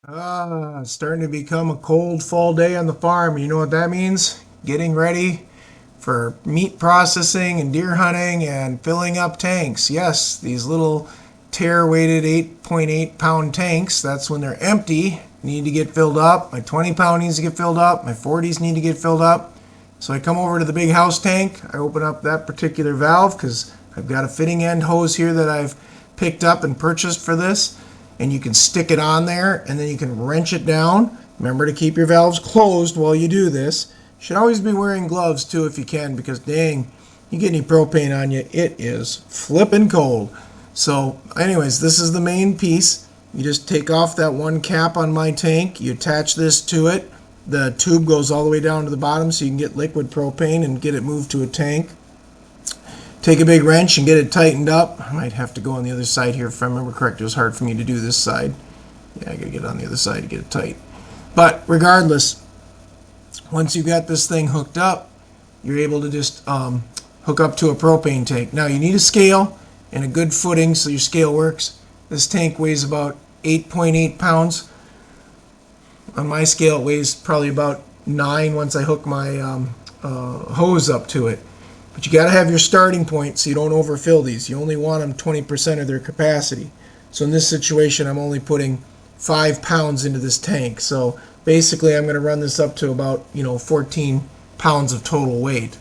It's starting to become a cold fall day on the farm. You know what that means? Getting ready for meat processing and deer hunting and filling up tanks. Yes, these little tear weighted 8.8 pound tanks, that's when they're empty, need to get filled up. My 20 pound needs to get filled up. My 40s need to get filled up. So I come over to the big house tank. I open up that particular valve because I've got a fitting end hose here that I've picked up and purchased for this, and you can stick it on there and then you can wrench it down. Remember to keep your valves closed while you do this. You should always be wearing gloves too if you can, because dang, you get any propane on you, it is flipping cold. So anyways, this is the main piece. You just take off that one cap on my tank, you attach this to it. The tube goes all the way down to the bottom so you can get liquid propane and get it moved to a tank. Take a big wrench and get it tightened up. I might have to go on the other side here if I remember correct. It was hard for me to do this side. Yeah, I gotta get on the other side to get it tight. But regardless, once you've got this thing hooked up, you're able to just hook up to a propane tank. Now you need a scale and a good footing so your scale works. This tank weighs about 8.8 pounds. On my scale it weighs probably about 9 once I hook my hose up to it. But you got to have your starting point so you don't overfill these. You only want them 20% of their capacity. So in this situation, I'm only putting 5 pounds into this tank. So basically, I'm going to run this up to about 14 pounds of total weight.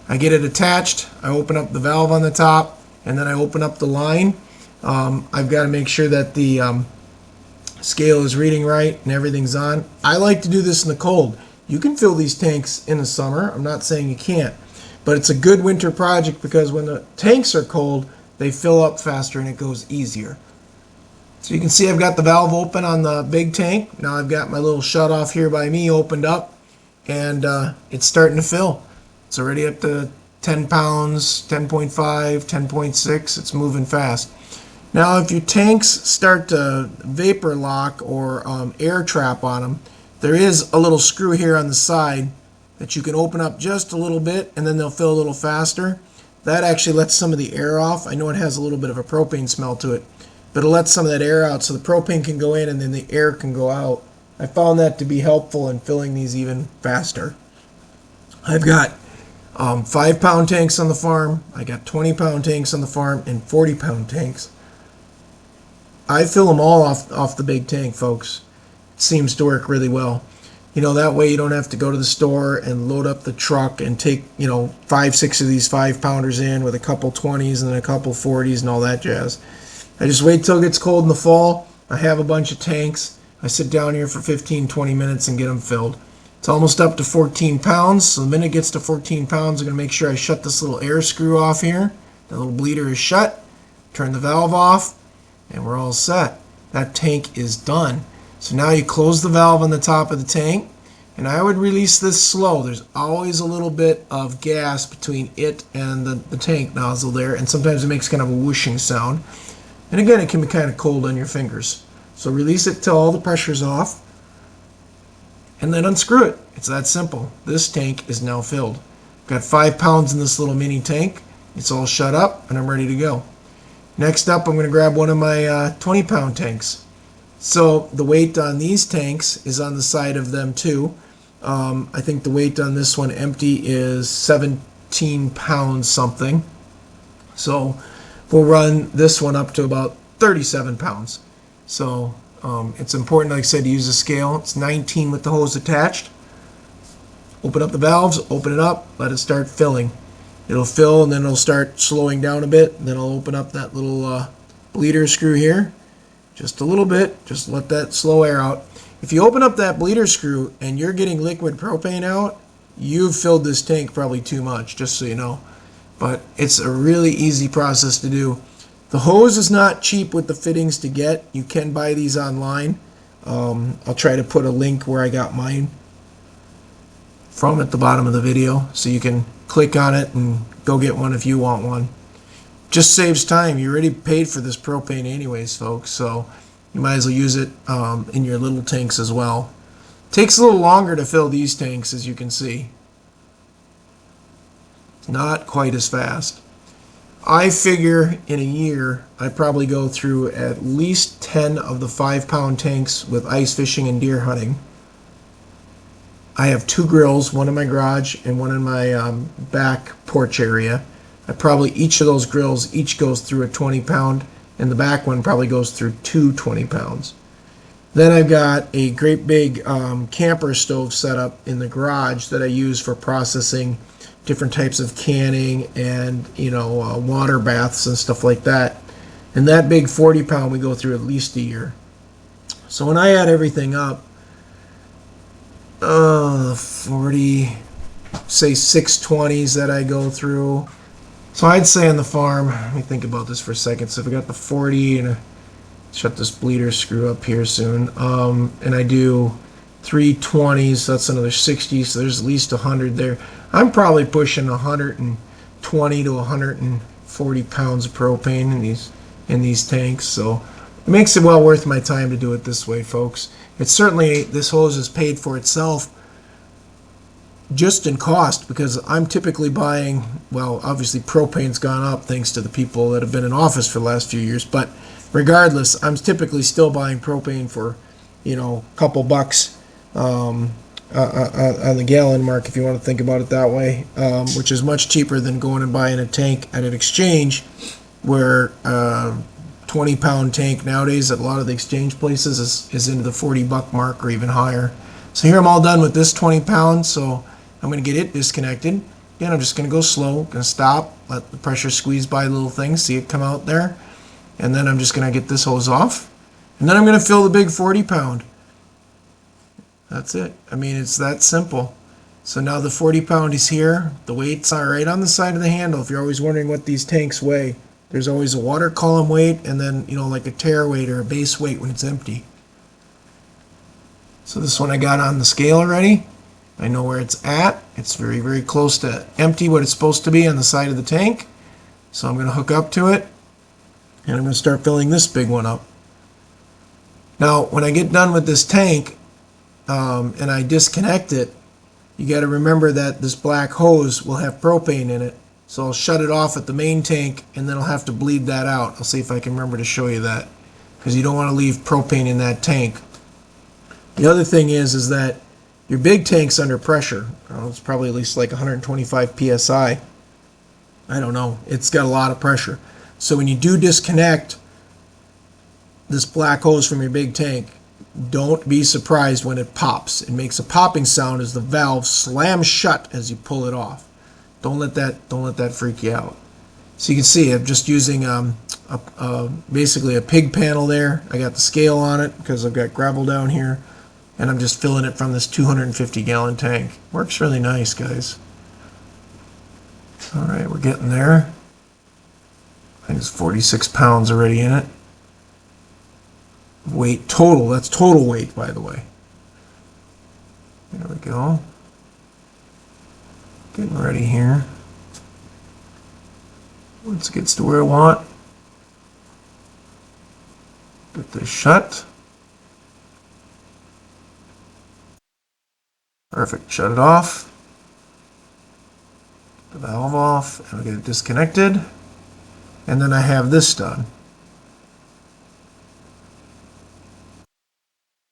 I get it attached. I open up the valve on the top, and then I open up the line. I've got to make sure that the scale is reading right and everything's on. I like to do this in the cold. You can fill these tanks in the summer. I'm not saying you can't. But it's a good winter project because when the tanks are cold, they fill up faster and it goes easier. So you can see I've got the valve open on the big tank. Now I've got my little shut off here by me opened up, and it's starting to fill. It's already up to 10 pounds, 10.5, 10.6. It's moving fast. Now if your tanks start to vapor lock or air trap on them, there is a little screw here on the side that you can open up just a little bit and then they'll fill a little faster. That actually lets some of the air off. I know it has a little bit of a propane smell to it, but it lets some of that air out so the propane can go in and then the air can go out. I found that to be helpful in filling these even faster. I've got 5 pound tanks on the farm. I got 20 pound tanks on the farm and 40 pound tanks. I fill them all off the big tank, folks. It seems to work really well. That way you don't have to go to the store and load up the truck and take, 5, 6 of these 5 pounders in with a couple 20s and then a couple 40s and all that jazz. I just wait till it gets cold in the fall. I have a bunch of tanks. I sit down here for 15, 20 minutes and get them filled. It's almost up to 14 pounds. So the minute it gets to 14 pounds, I'm going to make sure I shut this little air screw off here. The little bleeder is shut. Turn the valve off and we're all set. That tank is done. So now you close the valve on the top of the tank, and I would release this slow. There's always a little bit of gas between it and the tank nozzle there, and sometimes it makes kind of a whooshing sound. And again, it can be kind of cold on your fingers. So release it till all the pressure's off, and then unscrew it. It's that simple. This tank is now filled. I've got 5 pounds in this little mini tank. It's all shut up, and I'm ready to go. Next up, I'm going to grab one of my 20 pound tanks. So the weight on these tanks is on the side of them too. I think the weight on this one empty is 17 pounds something. So we'll run this one up to about 37 pounds. So it's important, like I said, to use a scale. It's 19 with the hose attached. Open up the valves, open it up, let it start filling. It'll fill and then it'll start slowing down a bit. Then I'll open up that little bleeder screw here. Just a little bit, just let that slow air out. If you open up that bleeder screw and you're getting liquid propane out, you've filled this tank probably too much, just so you know. But it's a really easy process to do. The hose is not cheap with the fittings to get. You can buy these online. I'll try to put a link where I got mine from at the bottom of the video, so you can click on it and go get one if you want one. Just saves time. You already paid for this propane anyways, folks, so you might as well use it in your little tanks as well. Takes a little longer to fill these tanks, as you can see. Not quite as fast. I figure in a year, I probably go through at least 10 of the 5-pound tanks with ice fishing and deer hunting. I have 2 grills, one in my garage and one in my back porch area. I probably, each of those grills, each goes through a 20-pound, and the back one probably goes through 2 20-pounds. Then I've got a great big camper stove set up in the garage that I use for processing different types of canning and, water baths and stuff like that. And that big 40-pound we go through at least a year. So when I add everything up, 40, say 620s that I go through. So I'd say on the farm, let me think about this for a second. So if I got the 40 and shut this bleeder screw up here soon, and I do 320s, so that's another 60, so there's at least 100 there. I'm probably pushing 120 to 140 pounds of propane in these tanks, so it makes it well worth my time to do it this way, folks. It's certainly, this hose is paid for itself just in cost, because I'm typically buying, well, obviously propane's gone up thanks to the people that have been in office for the last few years, but regardless, I'm typically still buying propane for, a couple bucks on the gallon mark, if you want to think about it that way, which is much cheaper than going and buying a tank at an exchange, where 20-pound tank nowadays at a lot of the exchange places is into the $40 mark or even higher. So here I'm all done with this 20 pounds, so I'm going to get it disconnected. Again, I'm just going to go slow, going to stop, let the pressure squeeze by little things, see it come out there, and then I'm just going to get this hose off, and then I'm going to fill the big 40-pound. That's it. I mean, it's that simple. So now the 40-pound is here. The weights are right on the side of the handle. If you're always wondering what these tanks weigh, there's always a water column weight and then, like a tare weight or a base weight when it's empty. So this one I got on the scale already. I know where it's at. It's very, very close to empty, what it's supposed to be on the side of the tank. So I'm going to hook up to it, and I'm going to start filling this big one up. Now, when I get done with this tank and I disconnect it, you got to remember that this black hose will have propane in it. So I'll shut it off at the main tank, and then I'll have to bleed that out. I'll see if I can remember to show you that, because you don't want to leave propane in that tank. The other thing is that your big tank's under pressure. It's probably at least like 125 psi. I don't know. It's got a lot of pressure. So when you do disconnect this black hose from your big tank, don't be surprised when it pops. It makes a popping sound as the valve slams shut as you pull it off. Don't let that freak you out. So you can see I'm just using basically a pig panel there. I got the scale on it because I've got gravel down here, and I'm just filling it from this 250-gallon tank. Works really nice, guys. All right, we're getting there. I think it's 46 pounds already in it. Weight total, that's total weight, by the way. There we go. Getting ready here. Once it gets to where I want, get this shut. Perfect, shut it off. The valve off, and I'll get it disconnected. And then I have this done.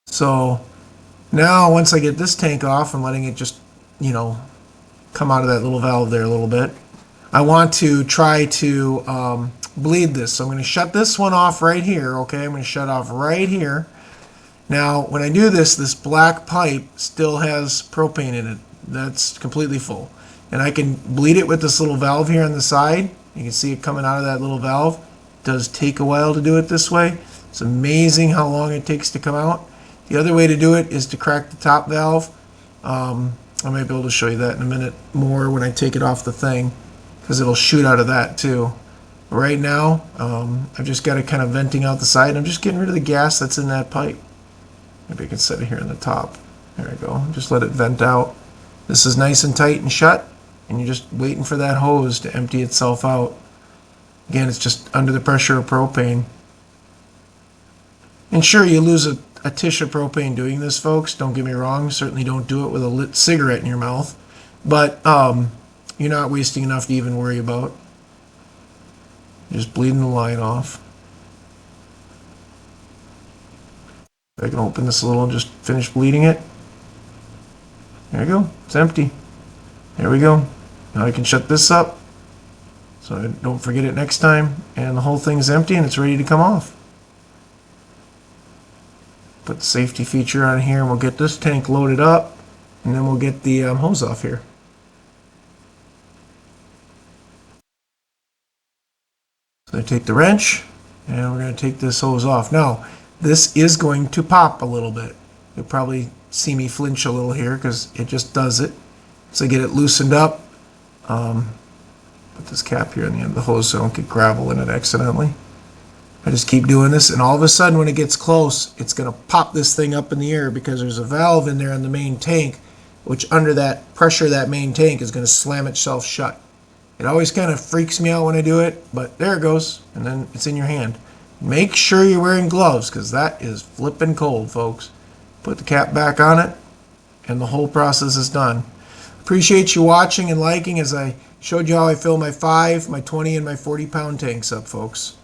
So now once I get this tank off, I'm letting it just, come out of that little valve there a little bit. I want to try to bleed this. So I'm going to shut this one off right here, okay? I'm going to shut off right here. Now, when I do this, this black pipe still has propane in it. That's completely full. And I can bleed it with this little valve here on the side. You can see it coming out of that little valve. It does take a while to do it this way. It's amazing how long it takes to come out. The other way to do it is to crack the top valve. I may be able to show you that in a minute more when I take it off the thing, because it'll shoot out of that too. Right now, I've just got it kind of venting out the side. I'm just getting rid of the gas that's in that pipe. Maybe I can set it here in the top. There we go. Just let it vent out. This is nice and tight and shut, and you're just waiting for that hose to empty itself out. Again, it's just under the pressure of propane. And sure, you lose a tish of propane doing this, folks. Don't get me wrong. Certainly don't do it with a lit cigarette in your mouth. But you're not wasting enough to even worry about. Just bleeding the line off. I can open this a little and just finish bleeding it. There you go. It's empty. There we go. Now I can shut this up so I don't forget it next time. And the whole thing's empty and it's ready to come off. Put the safety feature on here and we'll get this tank loaded up. And then we'll get the hose off here. So I take the wrench and we're going to take this hose off. Now, this is going to pop a little bit. You'll probably see me flinch a little here because it just does it. So I get it loosened up. Put this cap here on the end of the hose so I don't get gravel in it accidentally. I just keep doing this, and all of a sudden when it gets close, it's going to pop this thing up in the air because there's a valve in there in the main tank, which under that pressure, that main tank is going to slam itself shut. It always kind of freaks me out when I do it, but there it goes, and then it's in your hand. Make sure you're wearing gloves because that is flipping cold, folks. Put the cap back on it, and the whole process is done. Appreciate you watching and liking as I showed you how I fill my 5, my 20, and my 40-pound tanks up, folks.